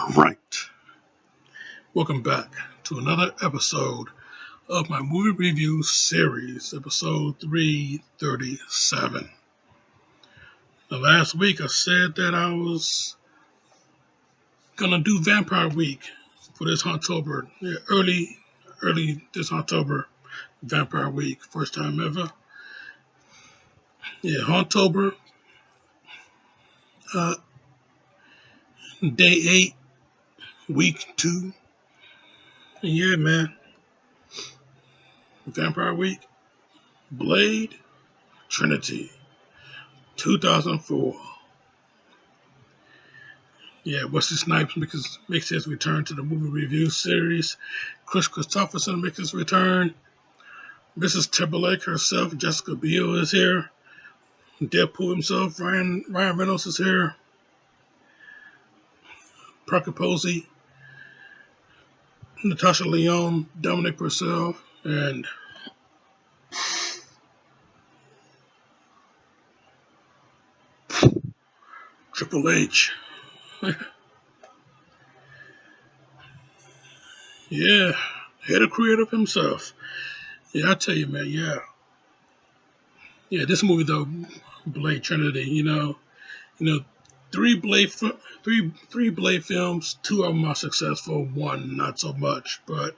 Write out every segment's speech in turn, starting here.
Right. Welcome back to another episode of my movie review series, episode 337. Now, last week I said that I was gonna do Vampire Week for this October, early this October, Vampire Week, first time ever. Yeah, October, uh, day 8, week 2. And yeah, man, Vampire Week, Blade, Trinity, 2004. Yeah, Wesley Snipes makes his return to the movie review series. Chris Christopherson makes his return. Mrs. Timberlake herself, Jessica Biel, is here. Deadpool himself, Ryan Reynolds is here. Parker Posey, Natasha Lyonne, Dominic Purcell, and Triple H. Yeah, head of creative himself. Yeah, I tell you, man. Yeah. This movie though, Blade Trinity. You know, three Blade films. Two of them are successful. One not so much. But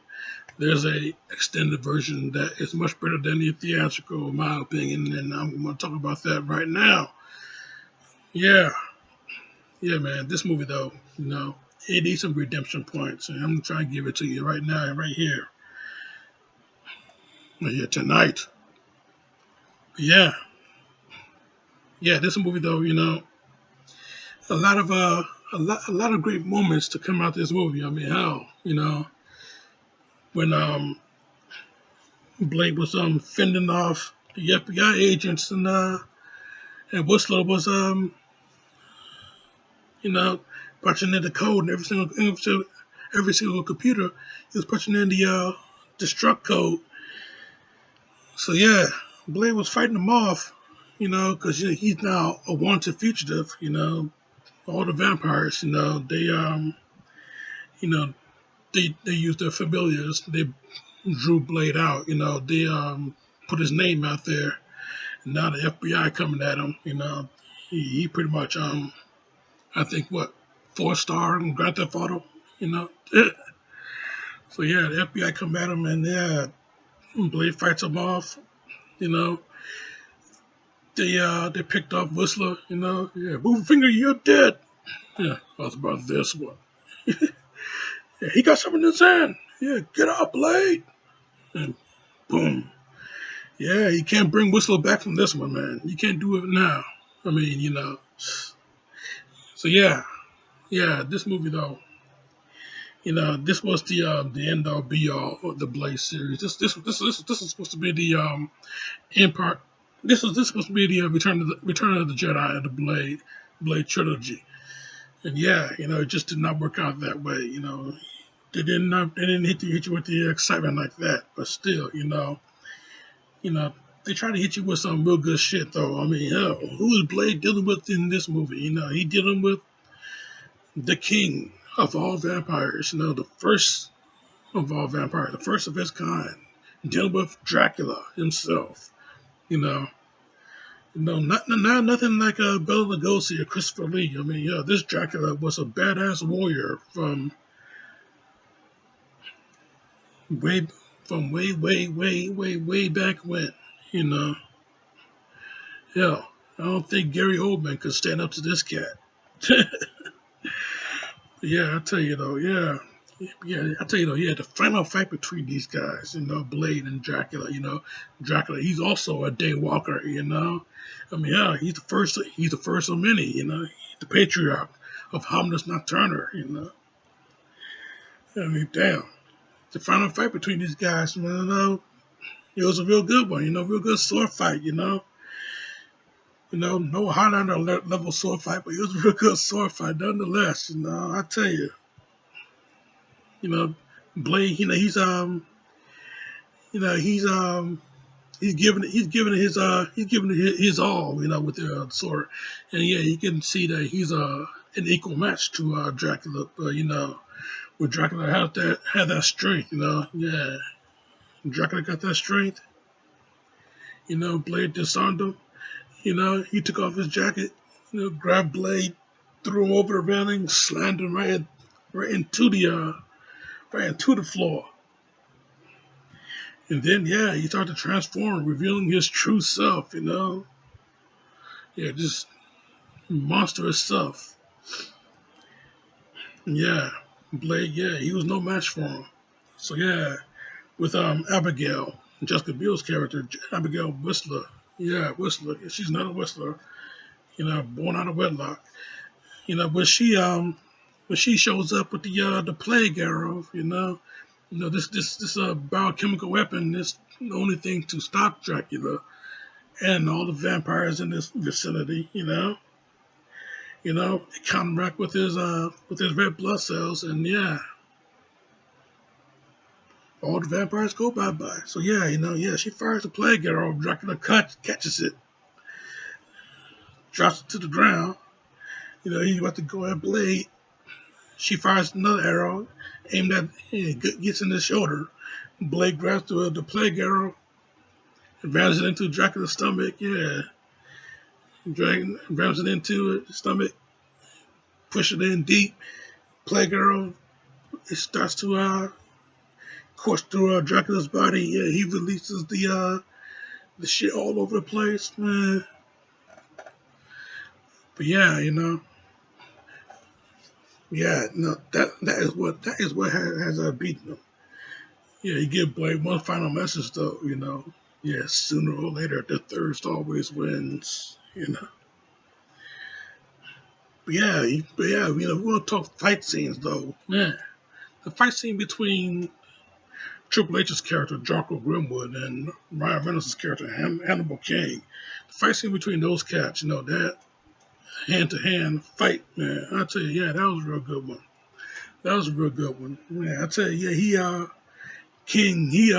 there's a extended version that is much better than the theatrical, in my opinion. And I'm going to talk about that right now. Yeah, man. This movie though, it needs some redemption points, and I'm gonna try and give it to you right now, right here, tonight. Yeah, This movie though, a lot of a lot of great moments to come out this movie. I mean, hell, when Blade was fending off the FBI agents and Whistler was you know punching in the code and every single computer he was punching in the destruct code. So yeah, Blade was fighting them off, because he's now a wanted fugitive. All the vampires, you know they used their familiars. They drew Blade out. They put his name out there. And now the FBI coming at him. He pretty much I think 4-star in Grand Theft Auto. You know. So yeah, the FBI come at him and yeah, Blade fights him off. You know. They picked off Whistler. Yeah, move a finger, you're dead. Yeah, I was about this one. Yeah, he got something in his hand. Yeah, get up, Blade. And boom. Yeah, you can't bring Whistler back from this one, man. You can't do it now. I mean, So this movie though, this was the end all be all of the Blade series. This is supposed to be the end part. This supposed to be the Return of the Jedi and the Blade trilogy. And yeah, it just did not work out that way. They didn't hit you with the excitement like that. But still, they try to hit you with some real good shit, though. I mean, hell, who is Blade dealing with in this movie? He dealing with the king of all vampires. The first of all vampires, the first of his kind, dealing with Dracula himself. Nothing like Bela Lugosi or Christopher Lee. I mean, this Dracula was a badass warrior from way, way back when. You know, Hell, I don't think Gary Oldman could stand up to this cat. Yeah, I tell you though, I tell you though, the final fight between these guys, Blade and Dracula, Dracula, he's also a daywalker, I mean, he's the first of many, he's the patriarch of Hominis Nocturna, I mean, damn, the final fight between these guys, it was a real good one, real good sword fight, no Highlander level sword fight, but it was a real good sword fight nonetheless. I tell you, Blade, he's he's giving his all, with the sword, and yeah, you can see that an equal match to Dracula, but when Dracula had that strength, yeah, Dracula got that strength, Blade disarmed him, he took off his jacket, grabbed Blade, threw him over the railing, slammed him right into the floor. And then, yeah, he started to transform, revealing his true self. Yeah, just monstrous stuff. Yeah, Blade, yeah, he was no match for him. So, yeah, with Abigail, Jessica Biel's character, Abigail Whistler. Yeah, Whistler. She's not a Whistler, born out of wedlock. But she shows up with the plague arrow, this biochemical weapon is the only thing to stop Dracula and all the vampires in this vicinity, it counteract with his red blood cells, and yeah, all the vampires go bye bye. So yeah, yeah, she fires the plague arrow. Dracula catches it, drops it to the ground. He's about to go at Blade. She fires another arrow, aimed at, gets in the shoulder. Blade grabs the plague arrow and rams it into Dracula's stomach. Yeah, rams it into the stomach, push it in deep. Plague arrow, it starts to course through Dracula's body. Yeah, he releases the shit all over the place, man. But yeah, yeah, no, that is what has beaten him. Yeah, he give Blade one final message though, Yeah, sooner or later the thirst always wins. But yeah, we're gonna talk fight scenes though. Man, the fight scene between Triple H's character, Jocko Grimwood, and Ryan Reynolds' character, Hannibal King. The fight scene between those cats, that hand-to-hand fight, man, I tell you, yeah, that was a real good one. That was a real good one. Man, I tell you, yeah, King, he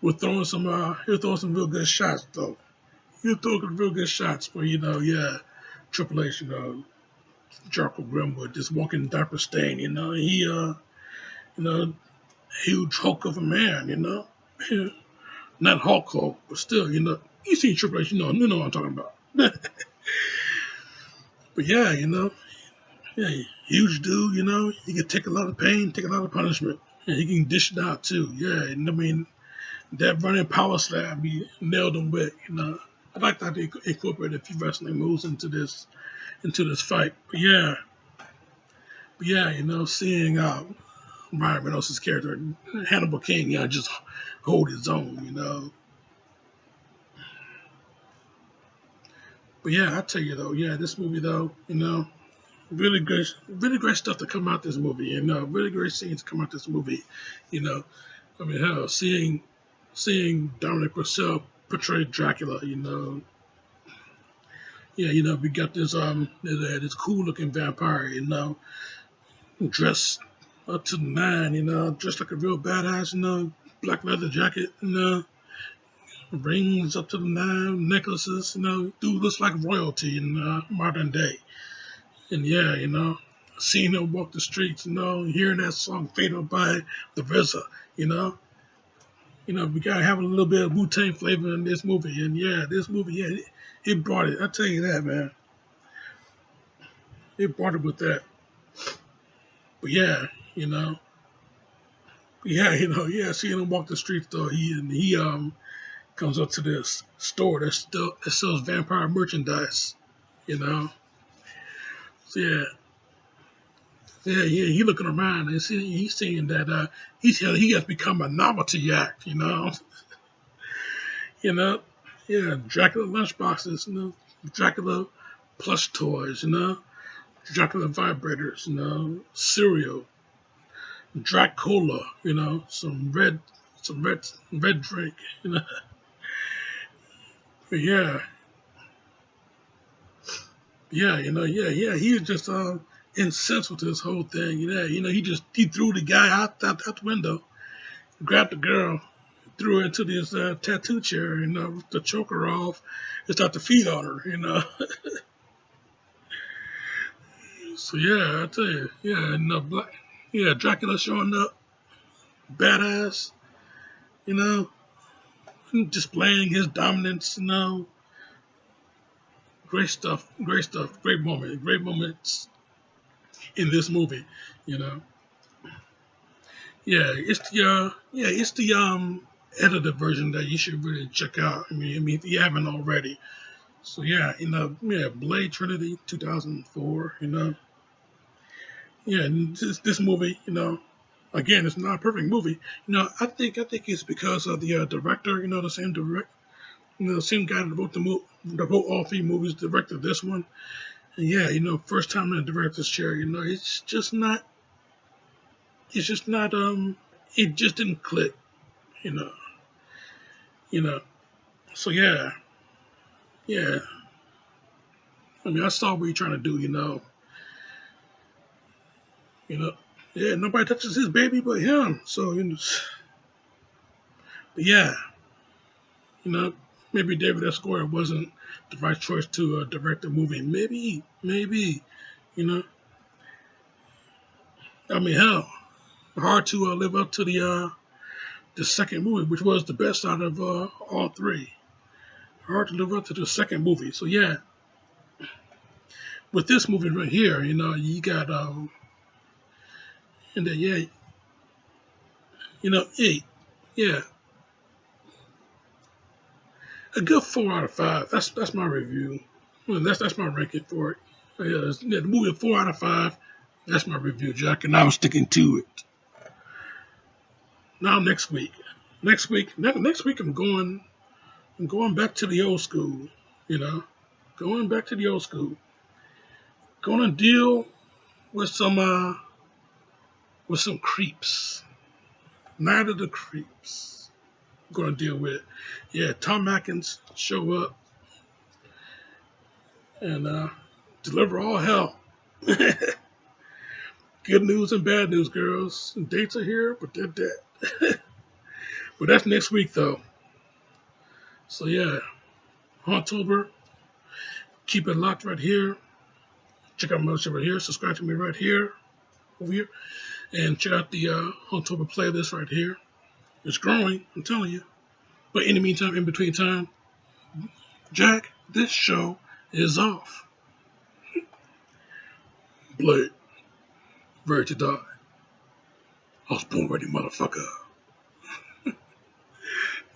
was throwing some real good shots, though. He was throwing real good shots, but, yeah, Triple H, Jocko Grimwood, just walking diaper stain, huge hulk of a man, Not Hulk, but still, you see Triple H, you know what I'm talking about. But yeah, yeah, huge dude, he can take a lot of pain, take a lot of punishment. And he can dish it out too. Yeah, and I mean, that running power slam, he nailed him with. I like that they incorporated a few wrestling moves into this fight. But yeah, seeing Ryan Reynolds' character, Hannibal King, just hold his own. But yeah, I tell you though, yeah, this movie though, really great stuff to come out this movie, really great scenes to come out this movie, you know. I mean, hell, seeing Dominic Purcell portray Dracula, yeah, we got this cool looking vampire, dressed up to the nine, dressed like a real badass, black leather jacket, rings up to the nine, necklaces, dude looks like royalty in modern day. And yeah, seeing him walk the streets, hearing that song Fatal by the RZA, you know. We gotta have a little bit of Wu-Tang flavor in this movie. And yeah, this movie, yeah, it brought it. I tell you that, man. It brought it with that. But yeah, yeah, seeing him walk the streets though, he comes up to this store that sells vampire merchandise, you know. So yeah, yeah, he looking around and he's seeing that he has become a novelty act, you know, yeah, Dracula lunchboxes, Dracula plush toys, Dracula vibrators, cereal, Dracola, some red drink, but yeah, he was just incensed with this whole thing, he threw the guy out the window, grabbed the girl, threw her into this tattoo chair, to choke her off and start to feed on her, So yeah, I tell you, yeah, and black, yeah, Dracula showing up, badass, you know, displaying his dominance, great stuff, great moments in this movie, you know. Yeah, it's the edited version that you should really check out. I mean, if you haven't already. So yeah, yeah, Blade Trinity 2004, yeah, and this movie, again, it's not a perfect movie. I think it's because of the director, the same the same guy that wrote that wrote all three movies, directed this one. And yeah, first time in the director's chair, it's just not, it just didn't click, you know, you know. So yeah, yeah. I mean, I saw what you're trying to do, you know. Yeah, nobody touches his baby but him. So but yeah, you know, maybe David S. Goyer wasn't the right choice to direct the movie. Maybe, you know. I mean, hell, hard to live up to the second movie, which was the best out of all three. Hard to live up to the second movie. So yeah, with this movie right here, you got and then yeah, hey, yeah, a good 4 out of 5. That's my review. Well, that's my ranking for it. Yeah, the movie 4 out of 5. That's my review, Jack, and I'm sticking to it. Now next week I'm going back to the old school. You know, going back to the old school. Going to deal with some creeps. Night of the Creeps. Going to deal with, yeah, Tom Atkins show up and deliver all hell. Good news and bad news, girls. Dates are here, but they're dead. But that's next week, though. So yeah, October. Keep it locked right here. Check out my show right here. Subscribe to me right here, over here, and check out the October playlist right here. It's growing, I'm telling you. But in the meantime, in between time, Jack, this show is off. Blade, ready to die. I was born ready, motherfucker.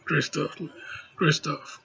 Great stuff, man. Great stuff.